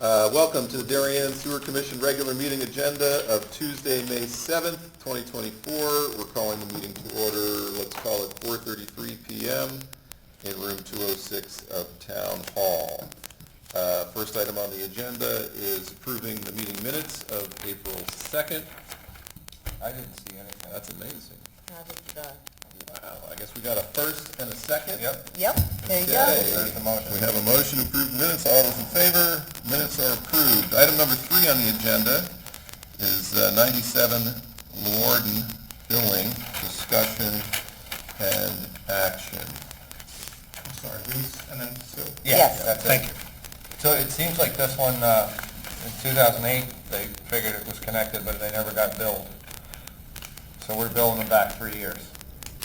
Welcome to the Darien Sewer Commission regular meeting agenda of Tuesday, May 7th, 2024. We're calling the meeting to order, let's call it 4:33 p.m. in room 206 of Town Hall. First item on the agenda is approving the meeting minutes of April 2nd. I didn't see anything. That's amazing. Neither did Wow, I guess we got a first and a second. Yep. Yep, there you Okay. go. There's the motion. We have a motion to approve minutes. All those in favor? Minutes are approved. Item number 3 on the agenda is 97 Lorden Billing, discussion and action. I'm sorry, Reese and then Sue. Yeah, Yes. that's it. Thank you. So it seems like this one, in 2008, they figured it was connected, but they never got billed. So we're billing them back 3 years.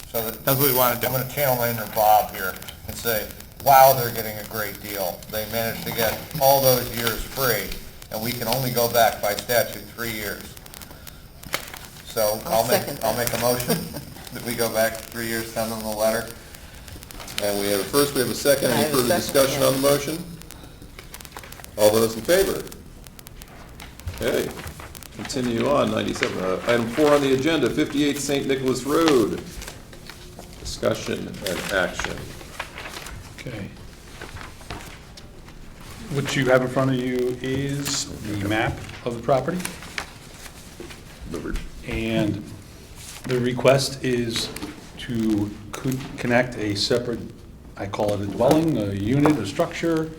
So That's what we want to I'm do. gonna channel my inner Bob here and say, wow, they're getting a great deal. They managed to get all those years free, and we can only go back by statute 3 years. So I'll I'll make second a that. motion that we go back 3 years, send them the letter. And we have a first, we have a second. I Any have a further second, discussion yeah. on the motion? All those in favor? Okay, continue on, 97. Item 4 on the agenda, 58 St. Nicholas Road. Discussion and action. Okay. What you have in front of you is the map of the property, Delivered. and the request is to connect a separate, I call it a dwelling, a unit, a structure,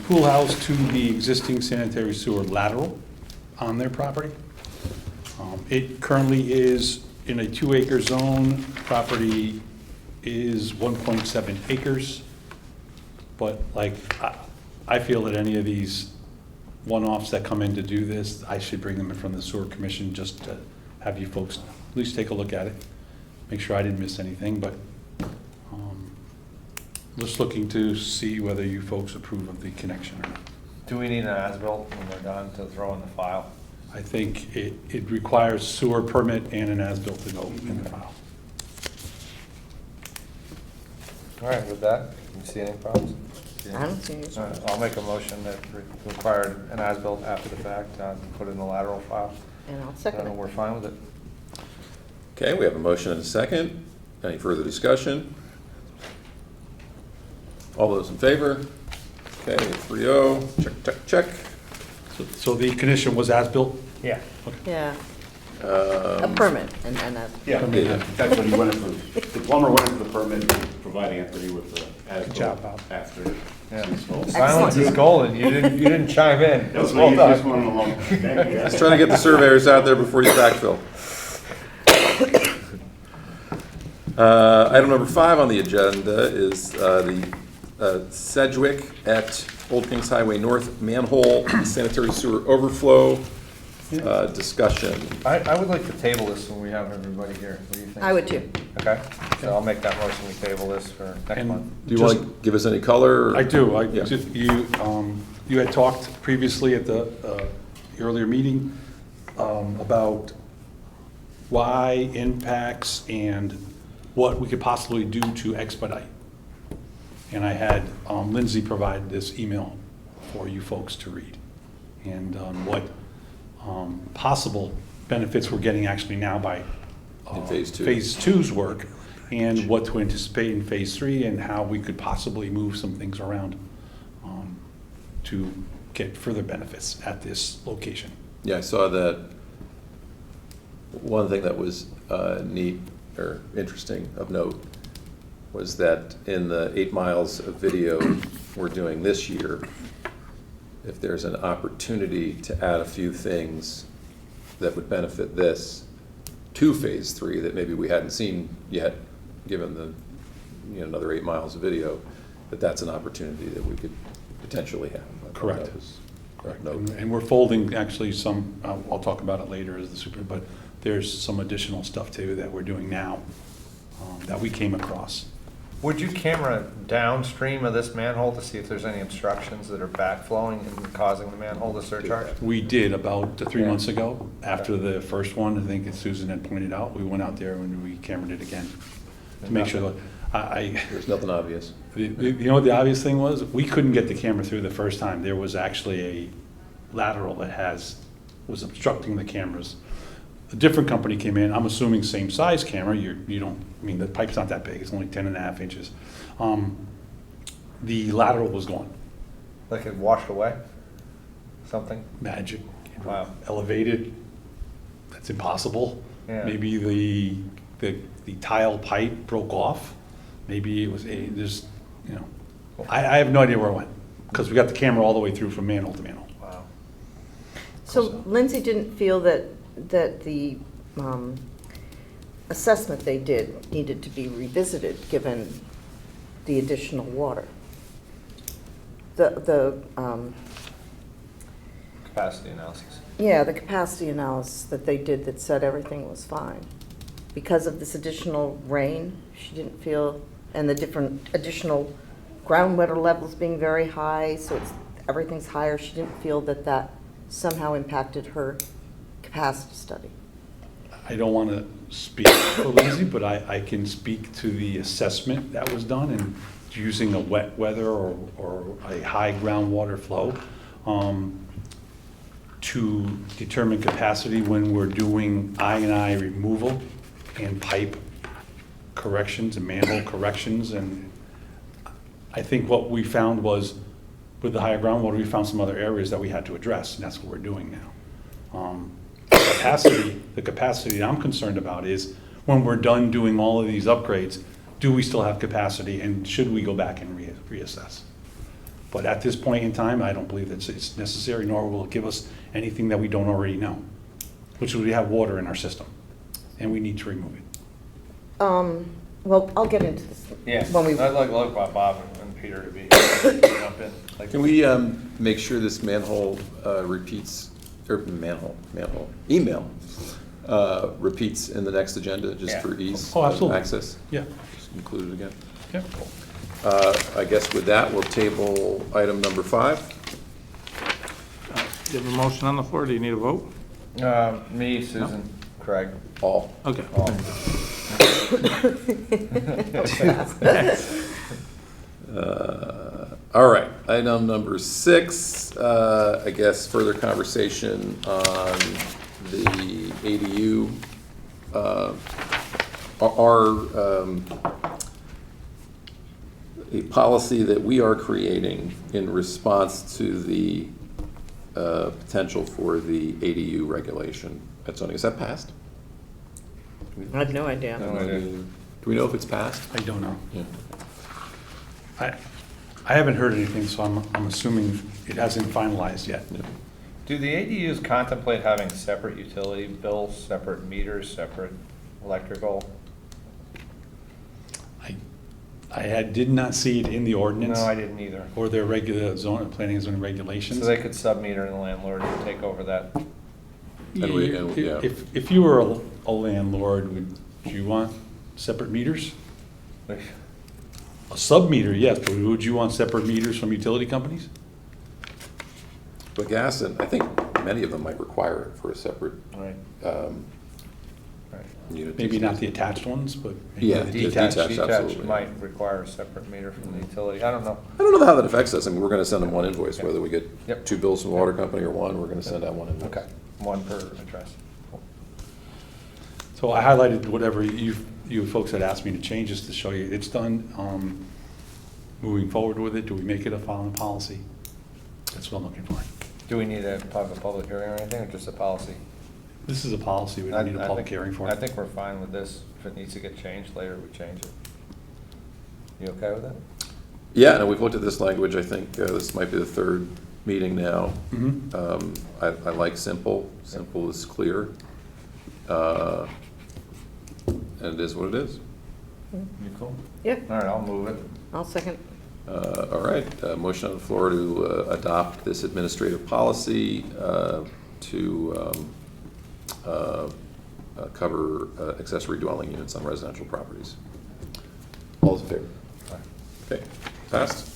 pool house to the existing sanitary sewer lateral on their property. It currently is in a 2-acre zone. Property is 1.7 acres. But like, I feel that any of these one-offs that come in to do this, I should bring them in front of the sewer commission just to have you folks at least take a look at it. Make sure I didn't miss anything, but just looking to see whether you folks approve of the connection or not. Do we need an as-built when we're done to throw in the file? I think it requires sewer permit and an as-built to go in the file. All right, with that, you see any problems? I don't see it. All right, I'll make a motion that required an as-built after the fact, put in the lateral file. And I'll second it. We're fine with it. Okay, we have a motion and a second. Any further discussion? All those in favor? Okay, 3-0. Check, check, check. So the condition was as-built? Yeah. Yeah. A permit and a, Yeah, that's what he went in for. The plumber went in for the permit, providing Anthony with the Good job, Bob. after. Yeah. Installed. Silence is golden. You didn't chime in. That was Well the easiest done. one along. Thank you. Just trying to get the surveyors out there before you backfill. Item number 5 on the agenda is the Sedgwick at Old Kings Highway North manhole sanitary sewer overflow discussion. I would like to table this when we have everybody here. What do you think? I would too. Okay, so I'll make that motion, we table this for next And month. Do you want to give us any color? or- I do. Yeah. You had talked previously at the earlier meeting about why impacts and what we could possibly do to expedite. And I had Lindsay provide this email for you folks to read. And what possible benefits we're getting actually now by In phase 2. Phase 2's work, and what to anticipate in Phase 3, and how we could possibly move some things around to get further benefits at this location. Yeah, I saw that. One thing that was neat or interesting of note was that in the 8 miles of video we're doing this year, if there's an opportunity to add a few things that would benefit this to Phase 3 that maybe we hadn't seen yet, given the another 8 miles of video, that's an opportunity that we could potentially have. I thought Correct. that was Correct. note. And we're folding actually some, I'll talk about it later as the super, but there's some additional stuff too that we're doing now that we came across. Would you camera downstream of this manhole to see if there's any obstructions that are backflowing and causing the manhole to surcharge? We did about 3 Yeah. months ago, after the first one, I think as Susan had pointed out, we went out there and we cameraed it again to make sure that, There's nothing obvious. You know what the obvious thing was? We couldn't get the camera through the first time. There was actually a lateral that was obstructing the cameras. A different company came in, I'm assuming same size camera, the pipe's not that big, it's only 10.5 inches. The lateral was gone, Like it washed away? Something? magic. Wow. Elevated, that's impossible. Yeah. Maybe the tile pipe broke off, maybe it was, I have no idea where it went, because we got the camera all the way through from manhole to manhole. Wow. So Lindsay didn't feel that the assessment they did needed to be revisited, given the additional water. The Capacity analysis. yeah, the capacity analysis that they did that said everything was fine. Because of this additional rain, she didn't feel, and the different additional groundwater levels being very high, so everything's higher, she didn't feel that somehow impacted her capacity study. I don't want to speak for Lindsay, but I can speak to the assessment that was done, and using a wet weather or a high groundwater flow to determine capacity when we're doing I&I removal and pipe corrections and manhole corrections. And I think what we found was, with the higher groundwater, we found some other areas that we had to address, and that's what we're doing now. The capacity that I'm concerned about is, when we're done doing all of these upgrades, do we still have capacity, and should we go back and reassess? But at this point in time, I don't believe that it's necessary, nor will it give us anything that we don't already know, which is we have water in our system, and we need to remove it. Well, I'll get into this. Yeah, When we, I'd like Bob and Peter to be, jump in. Like- Can we make sure this manhole repeats, or email repeats in the next agenda, just Yeah. for ease Oh, of absolutely. access? Yeah. Just include it again. Yeah. I guess with that, we'll table item number 5. Do you have a motion on the floor? Do you need a vote? Me, Susan, Craig. All. Okay. All. All right, item number 6, I guess further conversation on the ADU. A policy that we are creating in response to the potential for the ADU regulation at zoning. Is that passed? I have no idea. No idea. Do we know if it's passed? I don't know. Yeah. I haven't heard anything, so I'm assuming it hasn't finalized yet. Do the ADUs contemplate having separate utility bills, separate meters, separate electrical? I did not see it in the ordinance. No, I didn't either. Or their regular planning and zoning regulations. So they could sub-meter the landlord and take over that. Yeah. If you were a landlord, would you want separate meters? A sub-meter, yes, but would you want separate meters from utility companies? But gas, and I think many of them might require it for a separate Right. Right. unit. Maybe not the attached ones, but. maybe Yeah, the detached. Detached absolutely. might require a separate meter from the utility. I don't know. I don't know how that affects us. I mean, we're gonna send them one invoice, whether we get Yep. 2 bills from the water company or one, we're gonna send out one invoice. Okay, one per address. Cool. So I highlighted whatever you folks had asked me to change, just to show you it's done. Moving forward with it, do we make it a following policy? That's what I'm looking for. Do we need to have a public hearing or anything, or just a policy? This is a policy, we don't need a I public think- hearing for I it. think we're fine with this. If it needs to get changed later, we change it. You okay with that? Yeah, and we've looked at this language. I think this might be the 3rd meeting now. Mhm. I like simple. Simple is clear. And it is what it is. You cool? Yep, All right, I'll move it. I'll second. All right, motion on the floor to adopt this administrative policy to cover accessory dwelling units on residential properties. All those in favor? Okay, passed.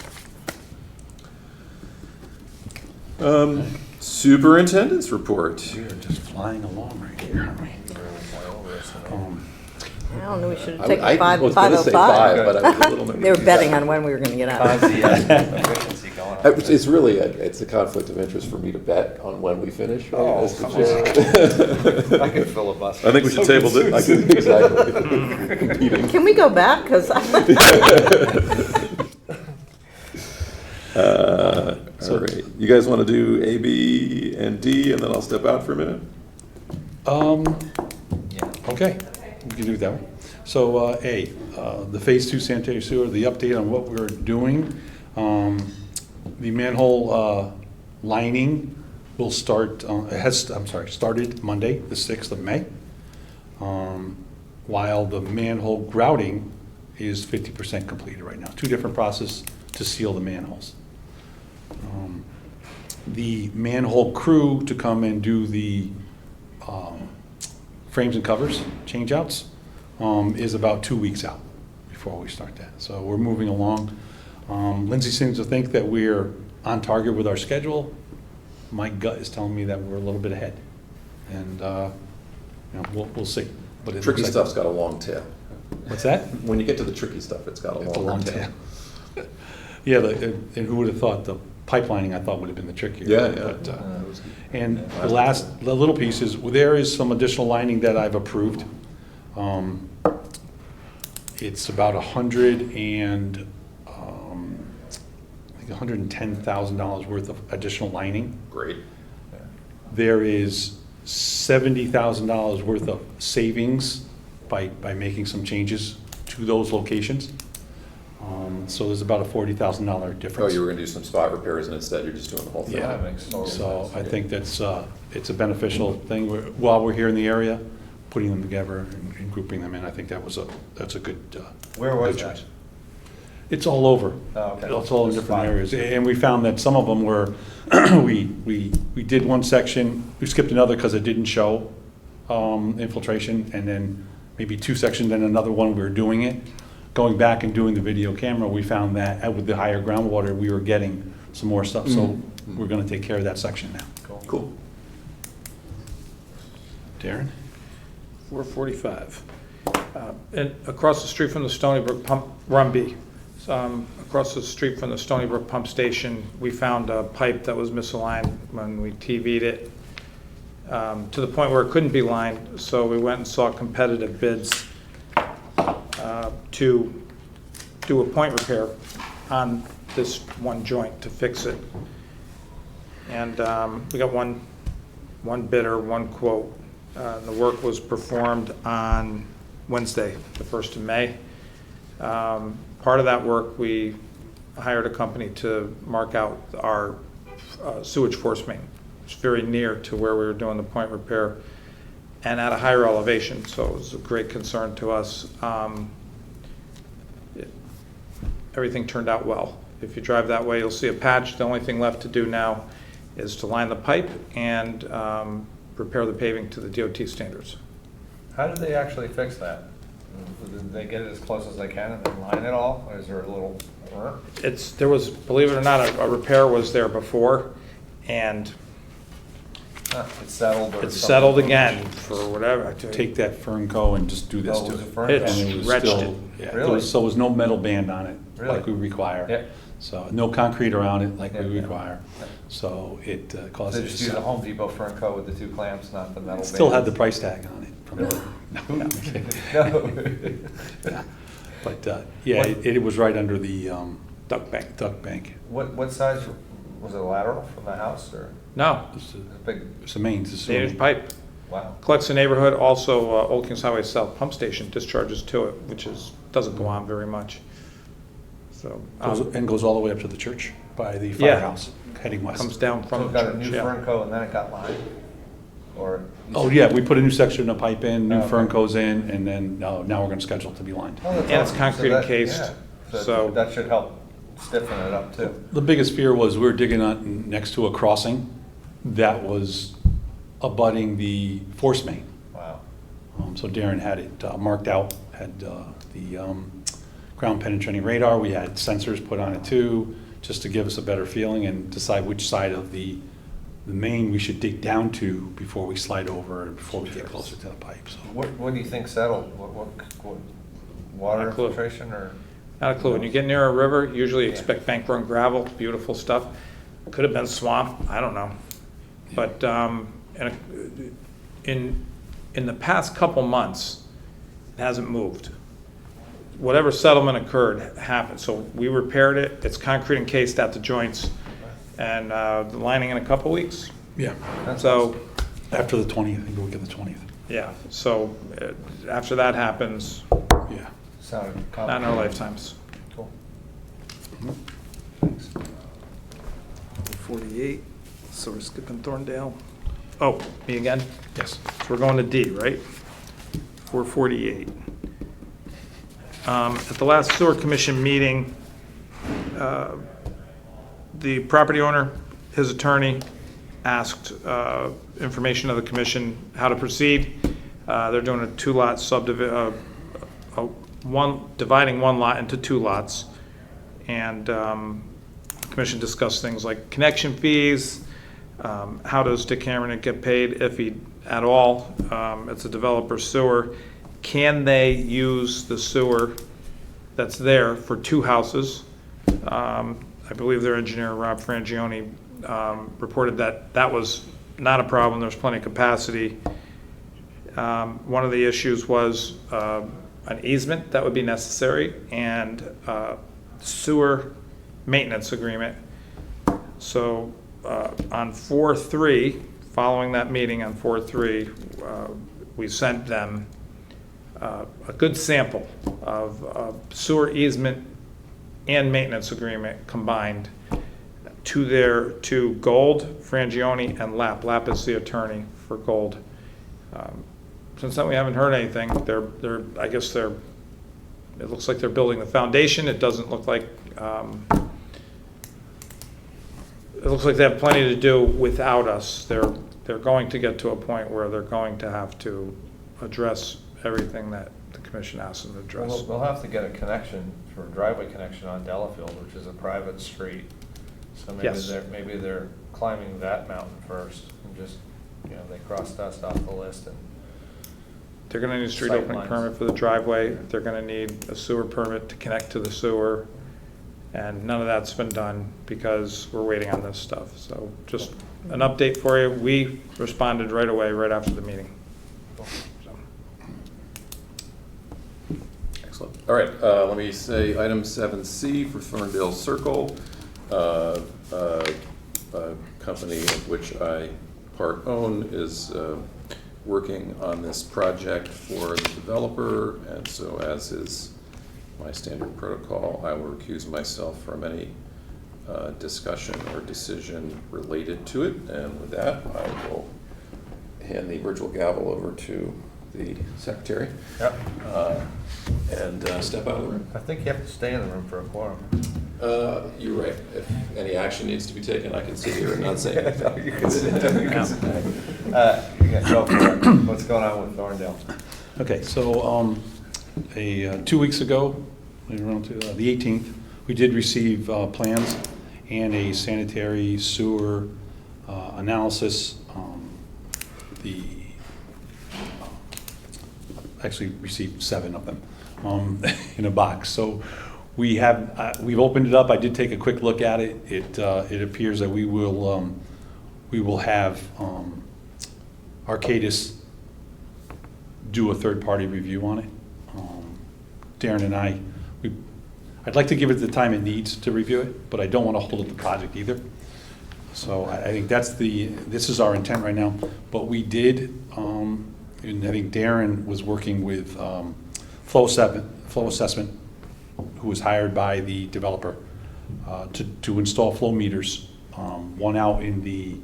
Superintendent's report. We are just flying along right here, aren't we? I don't know, we should have I taken five, was gonna say 5, 5:05. but I was a little nervous. They were betting on when we were gonna get out. How's the efficiency going on? It's really, it's a conflict of interest for me to bet on when we finish. right? Oh, That's the come chair. on. I could filibuster. I think we should table this. Exactly. Competing. Can we go back? Because All right. You guys want to do A, B, and D, and then I'll step out for a minute? Okay, we can do that one. So, A, the Phase 2 sanitary sewer, the update on what we're doing. The manhole lining will start, started Monday, the 6th of May, while the manhole grouting is 50% completed right now. 2 different processes to seal the manholes. The manhole crew to come and do the frames and covers changeouts is about 2 weeks out before we start that. So we're moving along. Lindsay seems to think that we're on target with our schedule. My gut is telling me that we're a little bit ahead, and we'll see. But it Tricky looks like- stuff's got a long tail. What's that? When you get to the tricky stuff, it's got a It's a long long tail. tail. Yeah, and who would have thought the pipelining, I thought, would have been the trickier. Yeah, yeah. But, and the little piece is, there is some additional lining that I've approved. It's about $110,000 worth of additional lining. Great. There is $70,000 worth of savings by making some changes to those locations. So there's about a $40,000 Oh, difference. you were going to do some spot repairs, and instead you're just doing the whole thing? Yeah. That makes total So sense. I think it's a beneficial thing. While we're here in the area, putting them together and grouping them in, I think that's a good. Where was good that? choice. It's all over. Oh, okay. It's all in Just different fine. areas. And we found that some of them were, we did one section, we skipped another because it didn't show infiltration, and then maybe 2 sections, then another one, we were doing it. Going back and doing the video camera, we found that with the higher groundwater, we were getting some more stuff. So we're going to take care of that section now. Cool. Darren? 445. And across the street from the Stony Brook Pump, Run B, across the street from the Stony Brook Pump Station, we found a pipe that was misaligned when we TV'd it, to the point where it couldn't be lined, so we went and saw competitive bids to do a point repair on this one joint to fix it. And we got one bidder, one quote. The work was performed on Wednesday, the 1st of May. Part of that work, we hired a company to mark out our sewage force main. It's very near to where we were doing the point repair and at a higher elevation, so it was a great concern to us. Everything turned out well. If you drive that way, you'll see a patch. The only thing left to do now is to line the pipe and repair the paving to the DOT standards. How did they actually fix that? Did they get it as close as they can and then line it all? Or is there a little? There was, believe it or not, a repair was there before, and It's settled or it's something? settled again for whatever. Take that Fernco and just do this Oh, to was it it. Fernco? It's And it was wretched still, it. yeah, Really? so there was no metal band on it, Really? like we require. Yeah. So no concrete around it like we Yeah. require. So it They causes. just use a Home Depot Fernco with the 2 clamps, not the metal. Still had the bands. price tag on it. from Really? the- No. Yeah. But, yeah, it was right under the Duck bank. duck bank. What size, was it a lateral from the house or No, It's a big, the mains. it's the- 8-inch pipe. wow. Collects the neighborhood, also Old Kings Highway South Pump Station discharges to it, which doesn't go on very much. So, And goes all the way up to the church by the Yeah. firehouse, heading west. comes down So from it the got a church, new yeah. Fernco and then it got lined? Or? Oh, yeah, we put a new section of pipe in, new Oh, okay. fern goes in, and then now we're gonna schedule it to be lined. Oh, that's And it's awesome. concrete So that- encased, yeah. so- That should help stiffen it up too. The biggest fear was we were digging on, next to a crossing that was abutting the force main. Wow. So Darren had it marked out, had the ground penetrating radar, we had sensors put on it too, just to give us a better feeling and decide which side of the the main we should dig down to before we slide over and before we get closer to the pipe, so. What do you think settled? What water Not a clue. infiltration or? Not a clue. When you get near a river, usually you expect bank run gravel, beautiful stuff. Could have been swamp, I don't know. But in the past couple months, it hasn't moved. Whatever settlement occurred happened. So we repaired it, it's concrete encased at the joints, and the lining in a couple weeks. Yeah. So, After the 20th, I think we'll get the 20th. yeah, so after that happens, Yeah. Sounded not in our complicated. lifetimes. Cool. 48, so we're skipping Thorndale. Oh, me again? Yes. So we're going to D, right? 448. At the last sewer commission meeting, the property owner, his attorney, asked information of the commission how to proceed. They're doing a two-lot subdivision, dividing one lot into two lots. And the commission discussed things like connection fees, how does Dick Cameron get paid, if he, at all. It's a developer sewer. Can they use the sewer that's there for two houses? I believe their engineer, Rob Frangione, reported that that was not a problem. There's plenty of capacity. One of the issues was an easement that would be necessary and sewer maintenance agreement. So on 4/3, following that meeting on 4/3, we sent them a good sample of sewer easement and maintenance agreement combined to Gold, Frangione, and Lapp. Lapp is the attorney for Gold. Since then, we haven't heard anything. I guess it looks like they're building the foundation. It doesn't look like, it looks like they have plenty to do without us. They're going to get to a point where they're going to have to address everything that the commission asked them to address. They'll have to get a connection for a driveway connection on Delafield, which is a private street. So Yes. maybe they're climbing that mountain first and just, they crossed us off the list and. They're gonna need a street Sight opening lines. permit for the driveway. They're gonna need a sewer permit to connect to the sewer. And none of that's been done because we're waiting on this stuff. So just an update for you. We responded right away, right after the meeting. So, Excellent. All right, let me say item 7C for Thorndale Circle, a company of which I part own is working on this project for the developer, and so as is my standard protocol, I will recuse myself from any discussion or decision related to it. And with that, I will hand the virtual gavel over to the secretary Yep. and step out of the room. I think you have to stay in the room for a quorum. You're right. If any action needs to be taken, I can sit here and not say anything. You can sit down. You can sit down. You can go for it. What's going on with Thorndale? Okay, so 2 weeks ago, around the 18th, we did receive plans and a sanitary sewer analysis. Actually received 7 of them in a box. So we've opened it up. I did take a quick look at it. It appears that we will have Arcadis do a third-party review on it. Darren and I'd like to give it the time it needs to review it, but I don't want to hold up the project either. So I think this is our intent right now. But we did, and I think Darren was working with Flow Assessment, who was hired by the developer to install flow meters, one out in the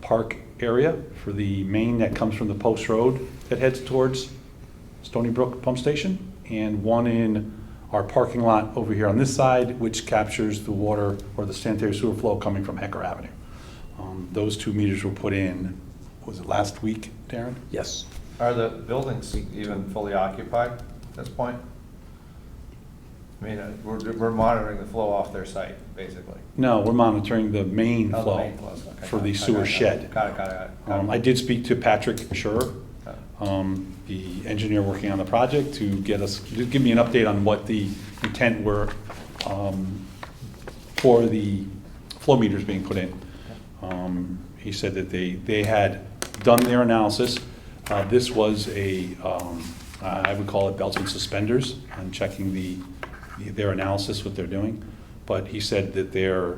park area for the main that comes from the post road that heads towards Stony Brook Pump Station, and one in our parking lot over here on this side, which captures the water or the sanitary sewer flow coming from Hecker Avenue. Those 2 meters were put in, was it last week, Darren? yes. Are the buildings even fully occupied at this point? I mean, we're monitoring the flow off their site, basically. No, we're monitoring the main Oh, the flow main flows, okay. for the Got it, sewer got it, shed. Got it. Got it. I did speak to Patrick Schurer, Oh. the engineer working on the project, to give me an update on what the intent were for the flow meters being put in. He said that they had done their analysis. This was I would call it belts and suspenders on checking their analysis, what they're doing. But he said that their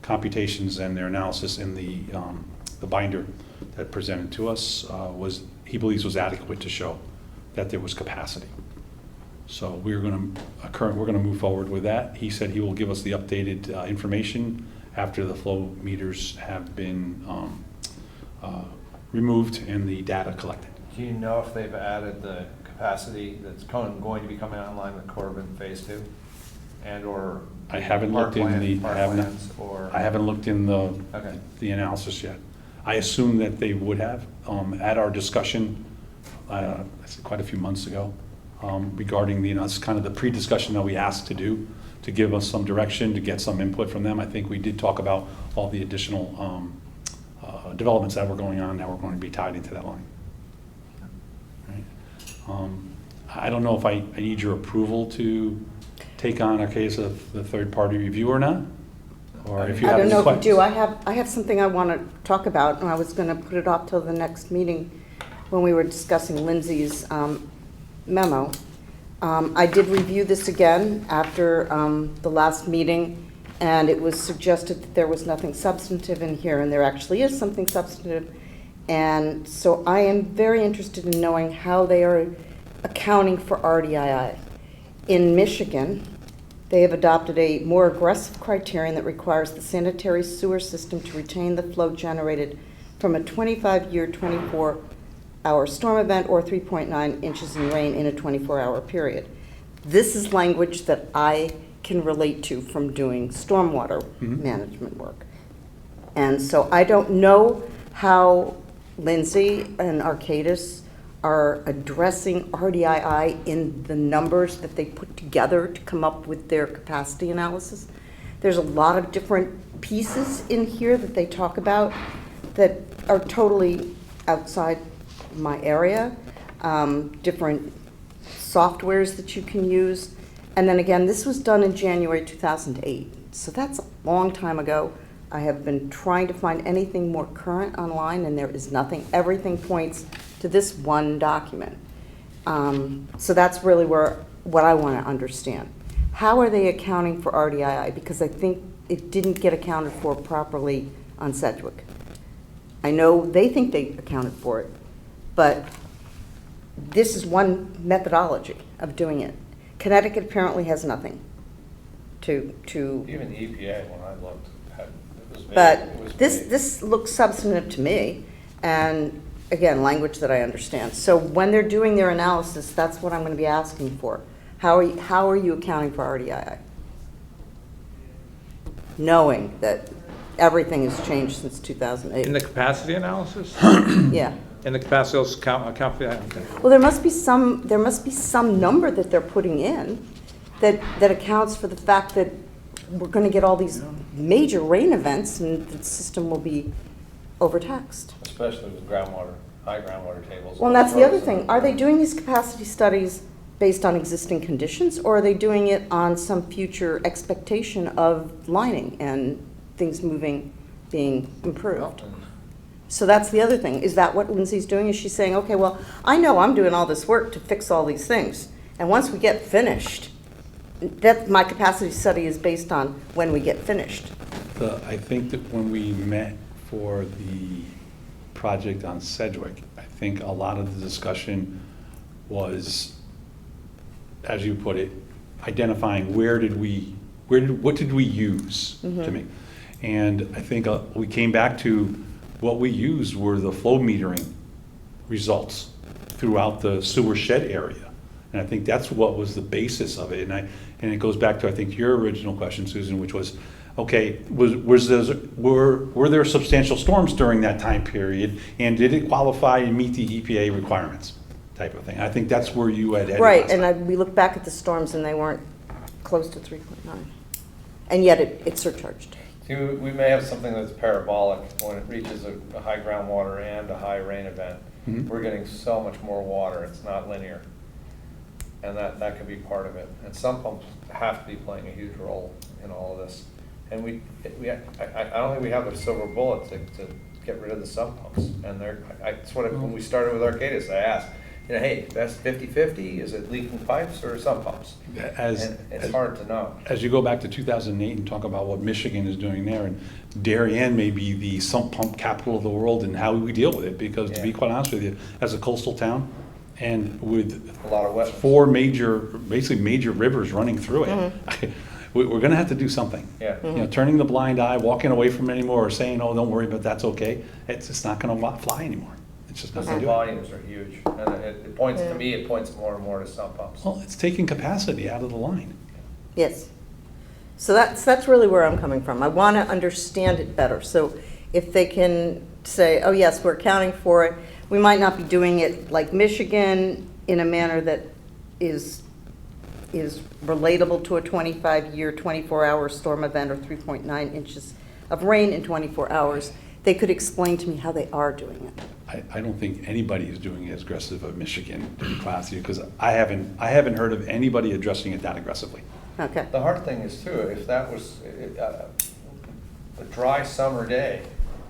computations and their analysis in the binder that presented to us he believes was adequate to show that there was capacity. So we're going to move forward with that. He said he will give us the updated information after the flow meters have been removed and the data collected. Do you know if they've added the capacity that's going to be coming online with Corbin Phase 2? And/or I haven't looked in the, parklands, or? I haven't looked in Okay. the analysis yet. I assume that they would have. At our discussion, I said quite a few months ago, regarding it's kind of the pre-discussion that we asked to do, to give us some direction, to get some input from them. I think we did talk about all the additional developments that were going on that were going to be tied into that line. Right. I don't know if I need your approval to take on a case of the third-party review or not, or if you I have don't any know if questions. you do. I have something I want to talk about, and I was going to put it off till the next meeting when we were discussing Lindsay's memo. I did review this again after the last meeting, and it was suggested that there was nothing substantive in here, and there actually is something substantive. And so I am very interested in knowing how they are accounting for RDII. In Michigan, they have adopted a more aggressive criterion that requires the sanitary sewer system to retain the flow generated from a 25-year, 24-hour storm event or 3.9 inches in rain in a 24-hour period. This is language that I can relate to from doing stormwater management work. And so I don't know how Lindsay and Arcadis are addressing RDII in the numbers that they put together to come up with their capacity analysis. There's a lot of different pieces in here that they talk about that are totally outside my area, different softwares that you can use. And then again, this was done in January 2008, so that's a long time ago. I have been trying to find anything more current online, and there is nothing. Everything points to this one document. So that's really what I want to understand. How are they accounting for RDII? Because I think it didn't get accounted for properly on Sedgwick. I know they think they accounted for it, but this is one methodology of doing it. Connecticut apparently has nothing to Even the EPA, when I looked, it was vague. but It was this, vague. this looks substantive to me, and again, language that I understand. So when they're doing their analysis, that's what I'm going to be asking for. How are you accounting for RDII? Knowing that everything has changed since In 2008. the capacity analysis? Yeah. In the capacity account for that? Okay. Well, there must be some number that they're putting in that accounts for the fact that we're going to get all these major rain events and the system will be overtaxed. Especially with groundwater, high groundwater tables. Well, and that's the other thing. Are they doing these capacity studies based on existing conditions, or are they doing it on some future expectation of lining and things being improved? So that's the other thing. Is that what Lindsay's doing? Is she saying, okay, well, I know I'm doing all this work to fix all these things, and once we get finished, that my capacity study is based on when we get finished. I think that when we met for the project on Sedgwick, I think a lot of the discussion was, as you put it, identifying what did we use to make. And I think we came back to what we used were the flow metering results throughout the sewer shed area. And I think that's what was the basis of it. And it goes back to, I think, your original question, Susan, which was, okay, were there substantial storms during that time period? And did it qualify and meet the EPA requirements type of thing? I think that's where you had headed Right, last time. and we look back at the storms and they weren't close to 3.9. And yet it's surcharged. See, we may have something that's parabolic when it reaches a high groundwater and a high rain event. Mhm. We're getting so much more water, it's not linear. And that could be part of it. And sump pumps have to be playing a huge role in all of this. And I don't think we have a silver bullet to get rid of the sump pumps. And that's what, when we started with Arcadis, I asked, hey, that's 50/50, is it leaking pipes or sump pumps? And it's hard to know. As you go back to 2008 and talk about what Michigan is doing there, and Darien may be the sump pump capital of the world and how we deal with it, because to be Yeah. quite honest with you, as a coastal town, and with A lot of wetlands. four basically major rivers running through it, we're gonna have to do something. Yeah. You know, turning the blind eye, walking away from it anymore, or saying, oh, don't worry, but that's okay, it's just not gonna fly anymore. It's just not Because gonna the do it. volumes are huge, and it points, to me, it points more and more to sump pumps. Well, it's taking capacity out of the line. Yes. So that's really where I'm coming from. I want to understand it better. So if they can say, oh, yes, we're accounting for it, we might not be doing it like Michigan in a manner that is relatable to a 25-year, 24-hour storm event or 3.9 inches of rain in 24 hours. They could explain to me how they are doing it. I don't think anybody is doing it as aggressive of Michigan, to be classy, because I haven't heard of anybody addressing it that aggressively. Okay. The hard thing is too, if that was a dry summer day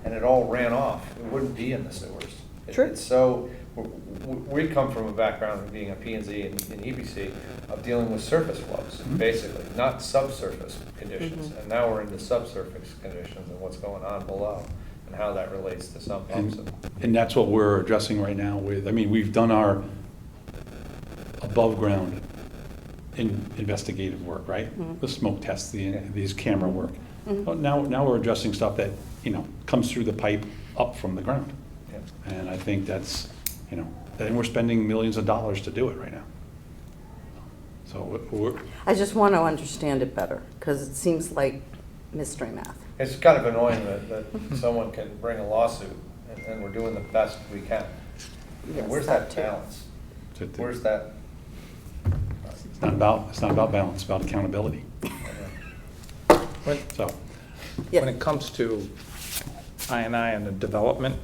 and it all ran off, it wouldn't be in the sewers. True. It's so, we come from a background of being a P&Z and EPC, of dealing with surface flows, basically, not subsurface conditions. And now we're into subsurface conditions and what's going on below and how that relates to sump pumps. And that's what we're addressing right now with, I mean, we've done our above-ground investigative work, right? The smoke tests, these camera work. Well, now we're addressing stuff that, comes through the pipe up from the ground. Yeah. And I think that's, and we're spending millions of dollars to do it right now. So we're, I just want to understand it better because it seems like mystery math. It's kind of annoying that someone can bring a lawsuit and we're doing the best we can. Yes, Where's that that too. balance? It's Where's that? not about balance, it's about accountability. When, So, Yeah. when it comes to I&I and the development,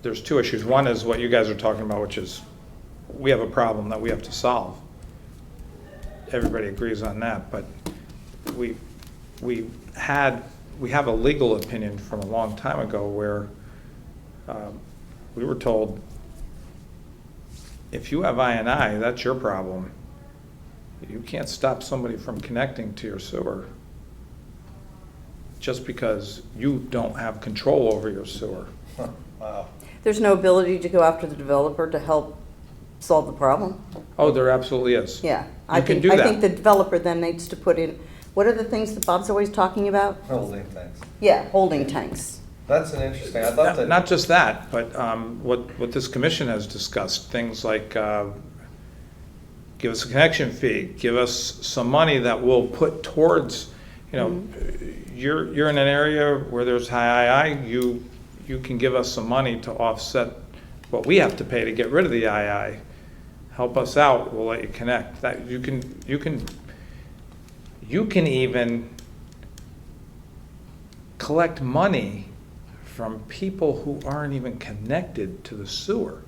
there's two issues. One is what you guys are talking about, which is we have a problem that we have to solve. Everybody agrees on that, but we have a legal opinion from a long time ago where we were told, if you have I&I, that's your problem. You can't stop somebody from connecting to your sewer just because you don't have control over your sewer. Wow. There's no ability to go after the developer to help solve the problem? Oh, there absolutely is. Yeah. You can do that. I think the developer then needs to put in, what are the things that Bob's always talking about? Holding things. Yeah, holding tanks. That's an interesting, I thought that. Not just that, but what this commission has discussed, things like give us a connection fee, give us some money that we'll put towards, you're in an area where there's high II, you can give us some money to offset what we have to pay to get rid of the II. Help us out, we'll let you connect. That you can even collect money from people who aren't even connected to the sewer.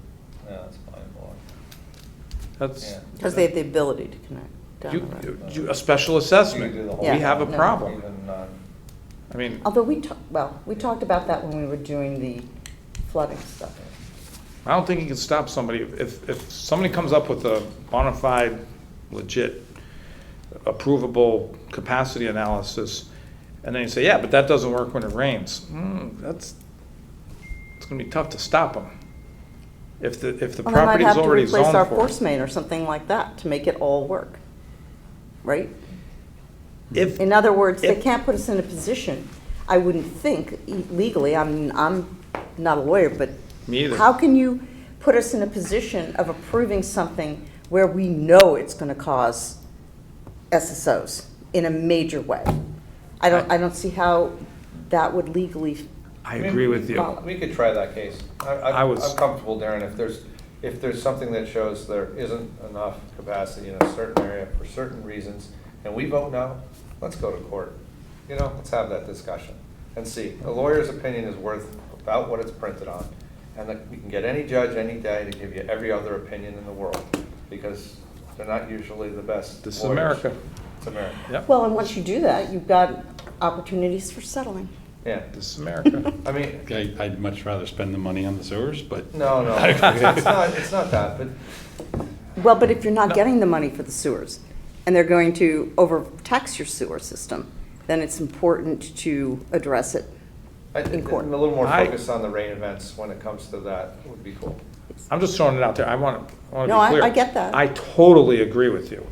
Yeah, that's mind-blowing. That's, Yeah. Because they have the ability to connect down the road. a special You assessment. can do the whole Yeah. We have a No. problem. Even, I mean, Although we talked about that when we were doing the flooding stuff. I don't think you can stop somebody. If somebody comes up with a bona fide, legit, approvable capacity analysis, and then you say, yeah, but that doesn't work when it rains, it's gonna be tough to stop them. If the Well, they might property is have to already replace zoned our for force it. main or something like that to make it all work, right? If, In other words, they If- can't put us in a position, I wouldn't think legally, I'm not a lawyer, but Me either. how can you put us in a position of approving something where we know it's going to cause SSOs in a major way? I don't see how that would legally, I agree with you. Follow. We could try that case. I was- I'm comfortable, Darren, if there's if there's something that shows there isn't enough capacity in a certain area for certain reasons, and we vote no, let's go to court. You know, let's have that discussion and see. A lawyer's opinion is worth about what it's printed on. And that we can get any judge any day to give you every other opinion in the world, because they're not usually the best This is lawyers. America. It's America. Yep, Well, and once you do that, you've got opportunities for settling. Yeah. this is America. I mean, I'd much rather spend the money on the sewers, but no, it's not that, but Well, but if you're not getting the money for the sewers, and they're going to overtax your sewer system, then it's important to address it. I think In court. a little more I- focus on the rain events when it comes to that would be cool. I'm just throwing it out there. I want to be No, clear. I get that. I totally agree with you.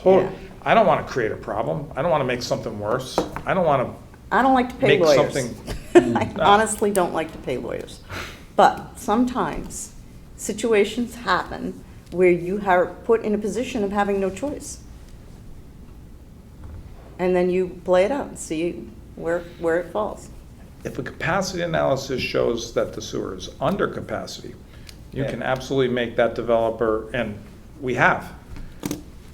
Yeah. I don't want to create a problem. I don't want to make something worse. I don't want to, I don't like to pay Make lawyers. something- I honestly don't like to pay lawyers. But sometimes situations happen where you are put in a position of having no choice. And then you play it out and see where it falls. if a capacity analysis shows that the sewer is under capacity, you Yeah. can absolutely make that developer, and we have.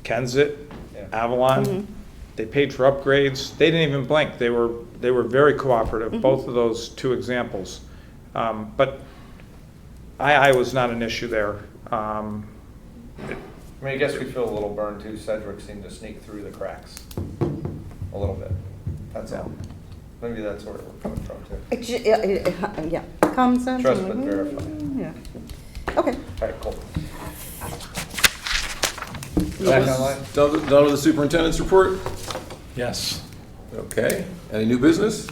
Kensett, Yeah. Avalon, they paid for upgrades. They didn't even blink. They were very cooperative, both of those two examples. But I was not an issue there. I mean, I guess we feel a little burned too. Sedgwick seemed to sneak through the cracks a little bit. That's all. Maybe that's where we're coming from too. Yeah, common sense. Trust but verify. Yeah. Okay. All right, cool. Back online? Done with the superintendent's report? yes. Okay, any new business?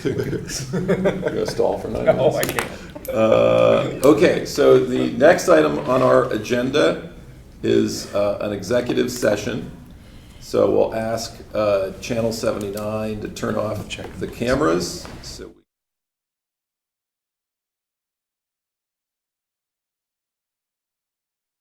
Gonna stall for 9 minutes? No, I can't. Okay, so the next item on our agenda is an executive session. So we'll ask Channel 79 to turn off the cameras. So we